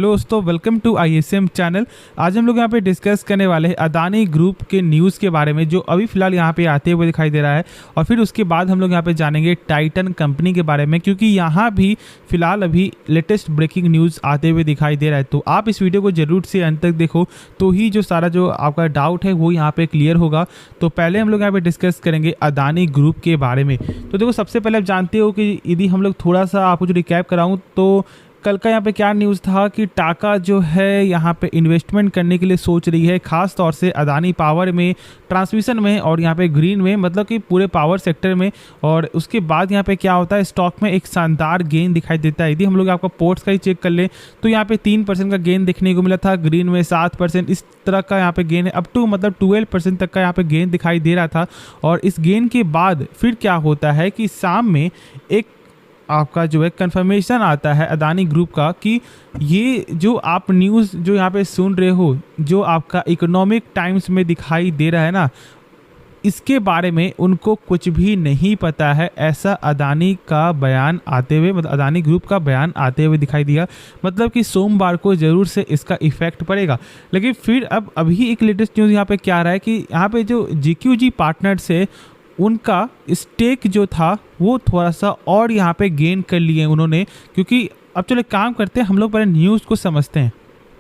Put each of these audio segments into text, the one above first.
Hello दोस्तों, welcome to ISM channel. आज हम लोग यहाँ पे डिस्कस करने वाले हैं अदानी ग्रुप के न्यूज़ के बारे में, जो अभी फिलहाल यहाँ पे आते हुए दिखाई दे रहा है। और फिर उसके बाद हम लोग यहाँ पे जानेंगे टाइटन कंपनी के बारे में, क्योंकि यहाँ भी फिलहाल अभी लेटेस्ट ब्रेकिंग न्यूज़ आते हुए दिखाई दे रहा है। तो आप इस वीडियो को जरूर से अंत तक देखो, तो ही जो सारा जो आपका डाउट है वो यहाँ पे क्लियर होगा। तो पहले हम लोग यहाँ पे डिस्कस करेंगे अदानी ग्रुप के बारे में। तो देखो, सबसे पहले आप जानते हो कि यदि हम लोग थोड़ा सा आपको जो रिकैप कराऊँ तो कल का यहाँ पे क्या न्यूज़ था कि टाटा जो है यहाँ पे इन्वेस्टमेंट करने के लिए सोच रही है, खास तौर से अदानी पावर में, ट्रांसमिशन में और यहाँ पे ग्रीन में, मतलब कि पूरे पावर सेक्टर में। और उसके बाद यहाँ पे क्या होता है, स्टॉक में एक शानदार गेन दिखाई देता है। यदि हम लोग आपका पोर्ट्स का ही चेक कर ले तो यहाँ पे 3% का गेन देखने को मिला था, ग्रीन में 7%, इस तरह का यहाँ पे गेन है, अप टू मतलब 12% तक का यहाँ पे गेन दिखाई दे रहा था। और इस गेन के बाद फिर क्या होता है कि शाम में एक आपका जो है कंफर्मेशन आता है अदानी ग्रुप का कि ये जो आप न्यूज़ जो यहाँ पे सुन रहे हो, जो आपका इकोनॉमिक टाइम्स में दिखाई दे रहा है ना, इसके बारे में उनको कुछ भी नहीं पता है। ऐसा अदानी का बयान आते हुए, मतलब अदानी ग्रुप का बयान आते हुए दिखाई दिया। मतलब कि सोमवार को ज़रूर से इसका इफेक्ट पड़ेगा। लेकिन फिर अब अभी एक लेटेस्ट न्यूज़ यहाँ पे क्या आ रहा है कि यहाँ पे जो GQG पार्टनर्स है, उनका स्टेक जो था वो थोड़ा सा और यहाँ पे गेन कर लिए उन्होंने। क्योंकि अब चलो काम करते हैं, हम लोग पहले न्यूज़ को समझते हैं।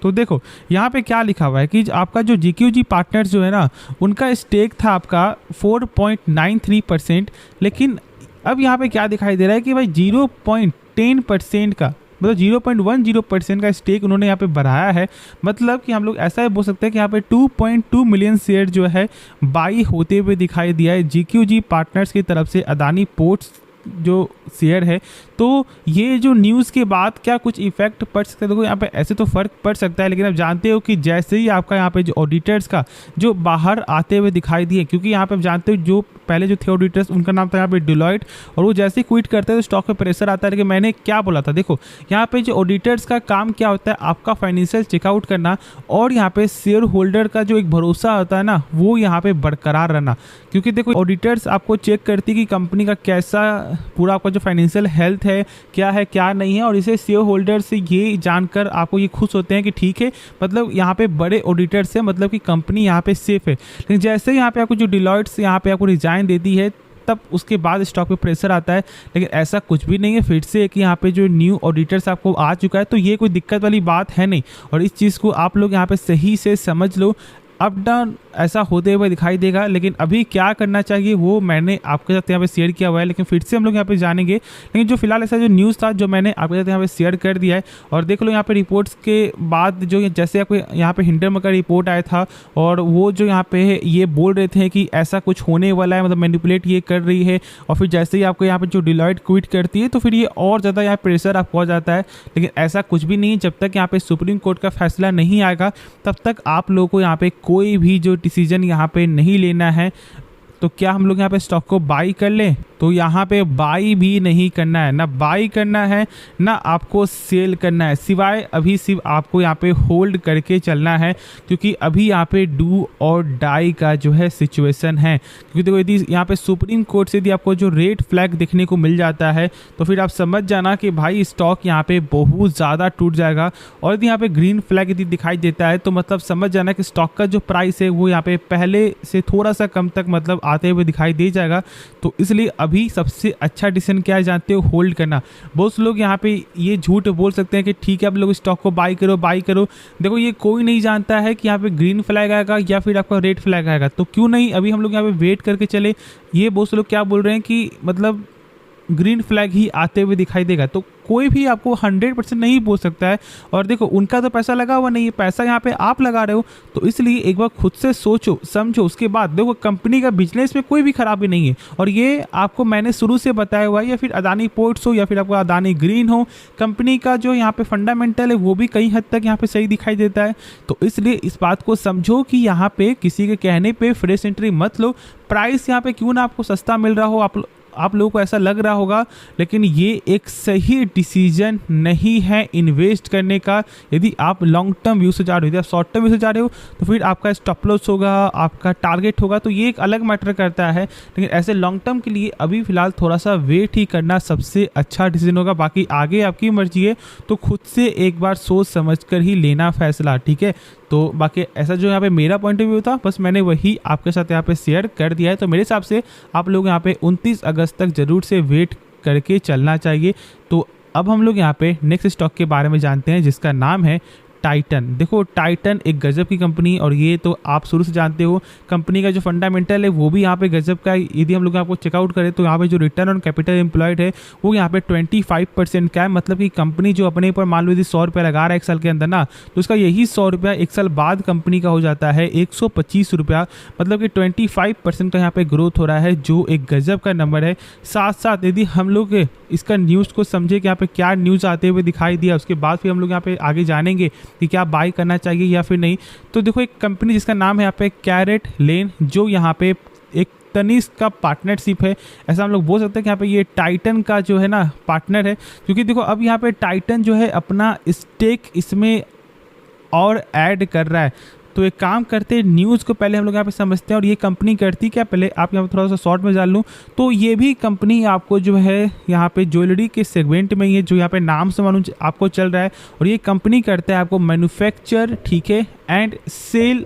तो देखो यहाँ पे क्या लिखा हुआ है कि आपका जो GQG पार्टनर्स जो है ना, उनका स्टेक था आपका 4.93%। लेकिन अब यहाँ पे क्या दिखाई दे रहा है कि भाई 0.10% का, मतलब 0.10% का स्टेक उन्होंने यहाँ पे बढ़ाया है। मतलब कि हम लोग ऐसा ही बोल सकते हैं कि यहाँ पे 2.2 मिलियन शेयर जो है बाई होते हुए दिखाई दिया है GQG पार्टनर्स की तरफ से अदानी पोर्ट्स जो शेयर है। तो ये जो न्यूज़ के बाद क्या कुछ इफेक्ट पड़ सकता है? देखो यहाँ पे ऐसे तो फ़र्क पड़ सकता है, लेकिन आप जानते हो कि जैसे ही आपका यहाँ पे जो ऑडिटर्स का जो बाहर आते हुए दिखाई दिए, क्योंकि यहाँ पे आप जानते हो जो पहले जो थे ऑडिटर्स, उनका नाम था यहाँ पे डिलॉयट, और वो जैसे ही क्विट करते हैं तो स्टॉक पे प्रेशर आता है। लेकिन मैंने क्या बोला था, देखो यहाँ पे जो ऑडिटर्स का काम क्या होता है, आपका फाइनेंशियल चेकआउट करना और यहाँ पे शेयर होल्डर का जो एक भरोसा होता है ना, वो यहाँ पे बरकरार रहना। क्योंकि देखो ऑडिटर्स आपको चेक करती है कि कंपनी का कैसा पूरा आपका जो फाइनेंशियल हेल्थ है, क्या नहीं है, और इसे शेयर होल्डर से ये जानकर आपको ये खुश होते हैं कि ठीक है, मतलब यहाँ पे बड़े ऑडिटर्स है, मतलब कि कंपनी यहाँ पे सेफ है। लेकिन जैसे यहाँ पे आपको जो डिलॉयट्स यहाँ पे आपको रिजाइन देती है, तब उसके बाद स्टॉक पे प्रेशर आता है। लेकिन ऐसा कुछ भी नहीं है, फिर से कि यहाँ पे जो न्यू ऑडिटर्स आपको आ चुका है, तो ये कोई दिक्कत वाली बात है नहीं। और इस चीज़ को आप लोग यहाँ पे सही से समझ लो, अप डाउन ऐसा होते हुए दिखाई देगा। लेकिन अभी क्या करना चाहिए वो मैंने आपके साथ यहाँ पे शेयर किया हुआ है, लेकिन फिर से हम लोग यहाँ पे जानेंगे। लेकिन जो फिलहाल ऐसा जो न्यूज़ था जो मैंने आपके साथ यहाँ पे शेयर कर दिया है, और देख लो यहाँ पे रिपोर्ट्स के बाद जो जैसे आपको यहाँ पे हिंडन का रिपोर्ट आया था, और वो जो यहाँ पे है ये बोल रहे थे कि ऐसा कुछ होने वाला है, मतलब मैनिपुलेट ये कर रही है। और फिर जैसे ही आपको यहाँ पे जो डिलॉयट क्विट करती है, तो फिर ये और ज़्यादा यहाँ प्रेशर आपको आ जाता है। लेकिन ऐसा कुछ भी नहीं है, जब तक यहाँ पे सुप्रीम कोर्ट का फैसला नहीं आएगा तब तक आप लोगों को यहाँ पे कोई भी जो डिसीजन यहाँ पे नहीं लेना है। तो क्या हम लोग यहाँ पे स्टॉक को बाई कर लें? तो यहाँ पे बाई भी नहीं करना है, ना बाई करना है ना आपको सेल करना है, सिवाय अभी सिर्फ आपको यहाँ पे होल्ड करके चलना है। क्योंकि अभी यहाँ पे डू और डाई का जो है सिचुएशन है। क्योंकि देखो यदि यहाँ पे सुप्रीम कोर्ट से यदि आपको जो रेड फ्लैग देखने को मिल जाता है, तो फिर आप समझ जाना कि भाई स्टॉक यहाँ पे बहुत ज़्यादा टूट जाएगा। और यदि यहाँ पे ग्रीन फ्लैग यदि दिखाई देता है, तो मतलब समझ जाना कि स्टॉक का जो प्राइस है वो यहाँ पे पहले से थोड़ा सा कम तक मतलब आते हुए दिखाई दे जाएगा। तो इसलिए अभी सबसे अच्छा डिसीजन क्या है जानते हो? होल्ड करना। बहुत लोग यहाँ पे ये झूठ बोल सकते हैं कि ठीक है आप लोग स्टॉक को बाई करो। देखो ये कोई नहीं जानता है कि यहाँ पे ग्रीन फ्लैग आएगा या फिर आपका रेड फ्लैग आएगा, तो क्यों नहीं अभी हम लोग यहाँ पे वेट करके चले। ये बहुत लोग क्या बोल रहे हैं कि मतलब ग्रीन फ्लैग ही आते हुए दिखाई देगा, तो कोई भी आपको 100% नहीं बोल सकता है। और देखो उनका तो पैसा लगा हुआ नहीं है, पैसा यहाँ पे आप लगा रहे हो, तो इसलिए एक बार खुद से सोचो समझो। उसके बाद देखो कंपनी का बिजनेस में कोई भी खराबी नहीं है, और ये आपको मैंने शुरू से बताया हुआ है। या फिर अदानी पोर्ट्स हो या फिर आपको अदानी ग्रीन हो, कंपनी का जो यहाँ पे फंडामेंटल है वो भी कई हद तक यहाँ पे सही दिखाई देता है। तो इसलिए इस बात को समझो कि यहाँ पे किसी के कहने पे फ्रेश एंट्री मत लो। प्राइस यहाँ पे क्यों ना आपको सस्ता मिल रहा हो, आप लोगों को ऐसा लग रहा होगा, लेकिन ये एक सही डिसीजन नहीं है इन्वेस्ट करने का। यदि आप लॉन्ग टर्म व्यू से जा रहे हो, यदि आप शॉर्ट टर्म व्यू से जा रहे हो तो फिर आपका स्टॉप लॉस होगा, आपका टारगेट होगा, तो ये एक अलग मैटर करता है। लेकिन ऐसे लॉन्ग टर्म के लिए अभी फिलहाल थोड़ा सा वेट ही करना सबसे अच्छा डिसीजन होगा। बाकी आगे आपकी मर्जी है, तो खुद से एक बार सोच समझ कर ही लेना फैसला, ठीक है। तो बाकी ऐसा जो यहाँ पे मेरा पॉइंट ऑफ व्यू था, बस मैंने वही आपके साथ यहाँ पे शेयर कर दिया है। तो मेरे हिसाब से आप लोग यहाँ पे 29 अगस्त तक जरूर से वेट करके चलना चाहिए। तो अब हम लोग यहाँ पे नेक्स्ट स्टॉक के बारे में जानते हैं, जिसका नाम है टाइटन। देखो टाइटन एक गजब की कंपनी, और ये तो आप शुरू से जानते हो कंपनी का जो फंडामेंटल है वो भी यहाँ पे गजब का है। यदि हम लोग आपको चेकआउट करें तो यहाँ पे जो रिटर्न ऑन कैपिटल एम्प्लॉयड है वो यहाँ पे 25% का है। मतलब कि कंपनी जो अपने ऊपर मान लो यदि 100 रुपया लगा रहा है एक साल के अंदर ना, तो उसका यही 100 रुपया एक साल बाद कंपनी का हो जाता है 125 रुपया। मतलब कि 25% का यहाँ पे ग्रोथ हो रहा है, जो एक गजब का नंबर है। साथ साथ यदि हम लोग इसका न्यूज़ को समझे कि यहाँ पे क्या न्यूज़ आते हुए दिखाई दिया, उसके बाद फिर हम लोग यहाँ पे आगे जानेंगे कि क्या बाई करना चाहिए या फिर नहीं। तो देखो एक कंपनी जिसका नाम है यहाँ पे कैरेट लेन, जो यहाँ पे एक तनिष्क का पार्टनरशिप है, ऐसा हम लोग बोल सकते हैं कि यहाँ पे ये टाइटन का जो है ना पार्टनर है। क्योंकि देखो अब यहाँ पे टाइटन जो है अपना स्टेक इसमें और ऐड कर रहा है। तो एक काम करते हैं, न्यूज़ को पहले हम लोग यहाँ पे समझते हैं और ये कंपनी करती क्या, पहले आप यहाँ पे थोड़ा सा शॉर्ट में जान लूँ तो ये भी कंपनी आपको जो है यहाँ पे ज्वेलरी के सेगमेंट में ही है, जो यहाँ पे नाम से मालूम आपको चल रहा है। और ये कंपनी करता है आपको मैन्युफैक्चर, ठीक है, एंड सेल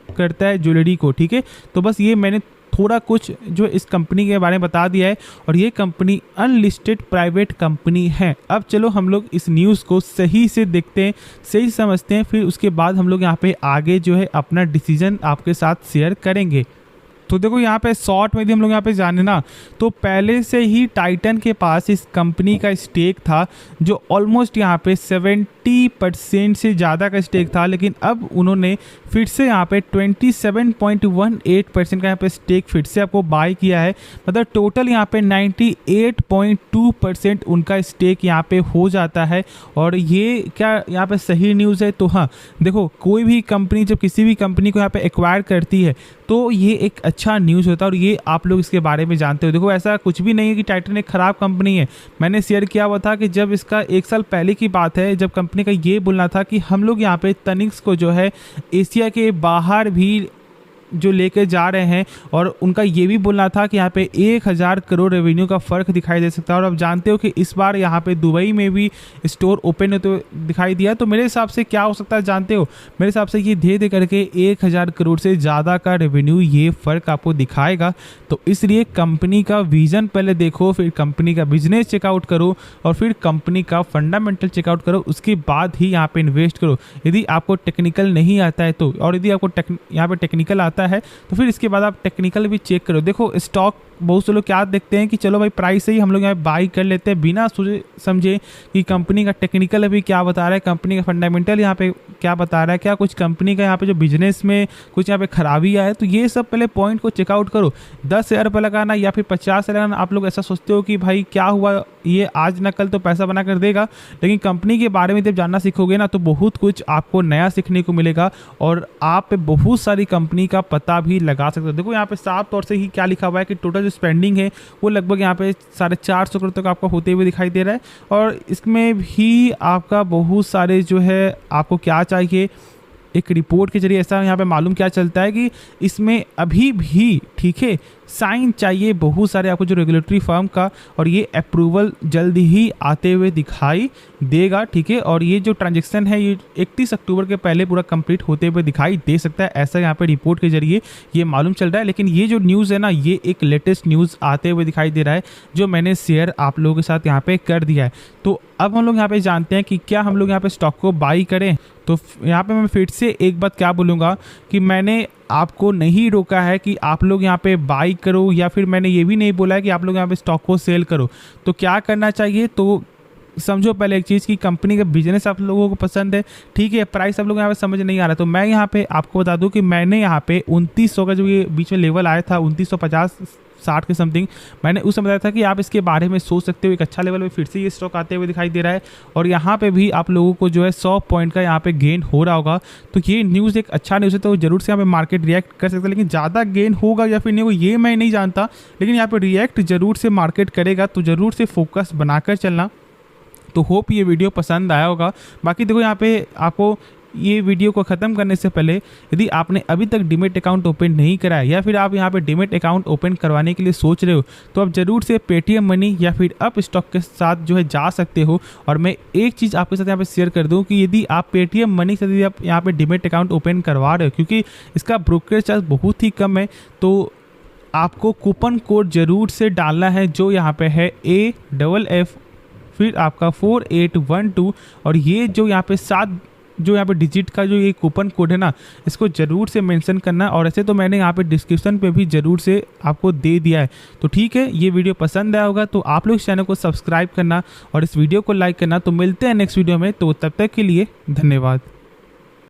करता है ज्वेलरी को, ठीक है। तो बस ये मैंने थोड़ा कुछ जो इस कंपनी के बारे में बता दिया है, और ये कंपनी अनलिस्टेड प्राइवेट कंपनी है। अब चलो हम लोग इस न्यूज़ को सही से देखते हैं, सही समझते हैं, फिर उसके बाद हम लोग यहाँ पे आगे जो है अपना डिसीजन आपके साथ शेयर करेंगे। तो देखो यहाँ पे शॉर्ट में भी हम लोग यहाँ पे जाने ना, तो पहले से ही टाइटन के पास इस कंपनी का स्टेक था जो ऑलमोस्ट यहाँ पे 70% से ज़्यादा का स्टेक था। लेकिन अब उन्होंने फिर से यहाँ पे 27.18% का यहाँ पे स्टेक फिर से आपको बाय किया है। मतलब टोटल यहाँ पे 98.2% उनका स्टेक यहाँ पे हो जाता है। और ये क्या यहाँ पे सही न्यूज़ है? तो हाँ देखो, कोई भी कंपनी जब किसी भी कंपनी को यहाँ पे एक्वायर करती है तो ये एक अच्छा न्यूज़ होता है, और ये आप लोग इसके बारे में जानते हो। देखो ऐसा कुछ भी नहीं है कि टाइटन एक ख़राब कंपनी है। मैंने शेयर किया हुआ था कि जब इसका एक साल पहले की बात है, जब कंपनी का ये बोलना था कि हम लोग यहाँ पे तनिष्क को जो है एशिया के बाहर भी जो लेके जा रहे हैं, और उनका ये भी बोलना था कि यहाँ पे 1000 करोड़ रेवेन्यू का फ़र्क दिखाई दे सकता है। और अब जानते हो कि इस बार यहाँ पे दुबई में भी स्टोर ओपन होते हुए दिखाई दिया। तो मेरे हिसाब से क्या हो सकता है जानते हो? मेरे हिसाब से ये धीरे धीरे करके 1000 करोड़ से ज़्यादा का रेवेन्यू ये फ़र्क आपको दिखाएगा। तो इसलिए कंपनी का विज़न पहले देखो, फिर कंपनी का बिजनेस चेकआउट करो, और फिर कंपनी का फंडामेंटल चेकआउट करो, उसके बाद ही यहाँ पे इन्वेस्ट करो। यदि आपको टेक्निकल नहीं आता है तो, और यदि आपको यहाँ पे टेक्निकल आता है तो फिर इसके बाद आप टेक्निकल भी चेक करो। देखो स्टॉक बहुत से लोग क्या देखते हैं कि चलो भाई प्राइस से ही हम लोग यहाँ बाई कर लेते हैं, बिना सोचे समझे कि कंपनी का टेक्निकल अभी क्या बता रहा है, कंपनी का फंडामेंटल यहाँ पे क्या बता रहा है, क्या कुछ कंपनी का यहाँ पे जो बिजनेस में कुछ यहाँ पे खराबी आया है। तो ये सब पहले पॉइंट को चेकआउट करो। 10,000 रुपये लगाना या फिर 50 लगाना, आप लोग ऐसा सोचते हो कि भाई क्या हुआ, ये आज ना कल तो पैसा बना कर देगा। लेकिन कंपनी के बारे में जब जानना सीखोगे ना, तो बहुत कुछ आपको नया सीखने को मिलेगा, और आप बहुत सारी कंपनी का पता भी लगा सकते हो। देखो यहाँ पे साफ तौर से ही क्या लिखा हुआ है कि टोटल स्पेंडिंग है वो लगभग यहाँ पे 450 करोड़ तक आपका होते हुए दिखाई दे रहा है। और इसमें भी आपका बहुत सारे जो है आपको क्या चाहिए, एक रिपोर्ट के जरिए ऐसा यहाँ पे मालूम क्या चलता है कि इसमें अभी भी, ठीक है, साइन चाहिए बहुत सारे आपको जो रेगुलेटरी फर्म का, और ये अप्रूवल जल्दी ही आते हुए दिखाई देगा, ठीक है। और ये जो ट्रांजैक्शन है ये 31 अक्टूबर के पहले पूरा कंप्लीट होते हुए दिखाई दे सकता है, ऐसा यहाँ पे रिपोर्ट के जरिए ये मालूम चल रहा है। लेकिन ये जो न्यूज़ है ना, ये एक लेटेस्ट न्यूज़ आते हुए दिखाई दे रहा है, जो मैंने शेयर आप लोगों के साथ यहाँ पे कर दिया है। तो अब हम लोग यहाँ पे जानते हैं कि क्या हम लोग यहाँ पे स्टॉक को बाई करें। तो यहाँ पे मैं फिर से एक बात क्या बोलूँगा कि मैंने आपको नहीं रोका है कि आप लोग यहाँ पे बाई करो, या फिर मैंने ये भी नहीं बोला है कि आप लोग यहाँ पे स्टॉक को सेल करो। तो क्या करना चाहिए, तो समझो पहले एक चीज़ कि कंपनी का बिजनेस आप लोगों को पसंद है, ठीक है, प्राइस आप लोग यहाँ पे समझ नहीं आ रहा। तो मैं यहाँ पे आपको बता दूँ कि मैंने यहाँ पे 2900 का जो ये बीच में लेवल आया था 2950 60 के समथिंग। मैंने उस समय बताया था कि आप इसके बारे में सोच सकते हो। एक अच्छा लेवल में फिर से ये स्टॉक आते हुए दिखाई दे रहा है और यहाँ पे भी आप लोगों को जो है 100 पॉइंट का यहाँ पे गेन हो रहा होगा। तो ये न्यूज़ एक अच्छा न्यूज़ है, तो जरूर से यहाँ पे मार्केट रिएक्ट कर सकता है, लेकिन ज़्यादा गेन होगा या फिर नहीं होगा ये मैं नहीं जानता, लेकिन यहाँ पे रिएक्ट जरूर से मार्केट करेगा। तो ज़रूर से फोकस बनाकर चलना। तो होप ये वीडियो पसंद आया होगा। बाकी देखो यहाँ पे आपको ये वीडियो को ख़त्म करने से पहले यदि आपने अभी तक डीमैट अकाउंट ओपन नहीं करा है या फिर आप यहाँ पे डीमैट अकाउंट ओपन करवाने के लिए सोच रहे हो, तो आप ज़रूर से पेटीएम मनी या फिर अप स्टॉक के साथ जो है जा सकते हो। और मैं एक चीज़ आपके साथ यहाँ पे शेयर कर दूँ कि यदि आप पेटीएम मनी से यदि आप यहाँ पे डीमैट अकाउंट ओपन करवा रहे हो, क्योंकि इसका ब्रोकरेज चार्ज बहुत ही कम है, तो आपको कूपन कोड ज़रूर से डालना है जो यहाँ पे है AFF फिर आपका 4812 और ये जो यहाँ पे 7 जो यहाँ पे डिजिट का जो ये कूपन कोड है ना, इसको ज़रूर से मेंशन करना। और ऐसे तो मैंने यहाँ पे डिस्क्रिप्शन पे भी ज़रूर से आपको दे दिया है। तो ठीक है, ये वीडियो पसंद आया होगा तो आप लोग इस चैनल को सब्सक्राइब करना और इस वीडियो को लाइक करना। तो मिलते हैं नेक्स्ट वीडियो में, तो तब तक के लिए धन्यवाद।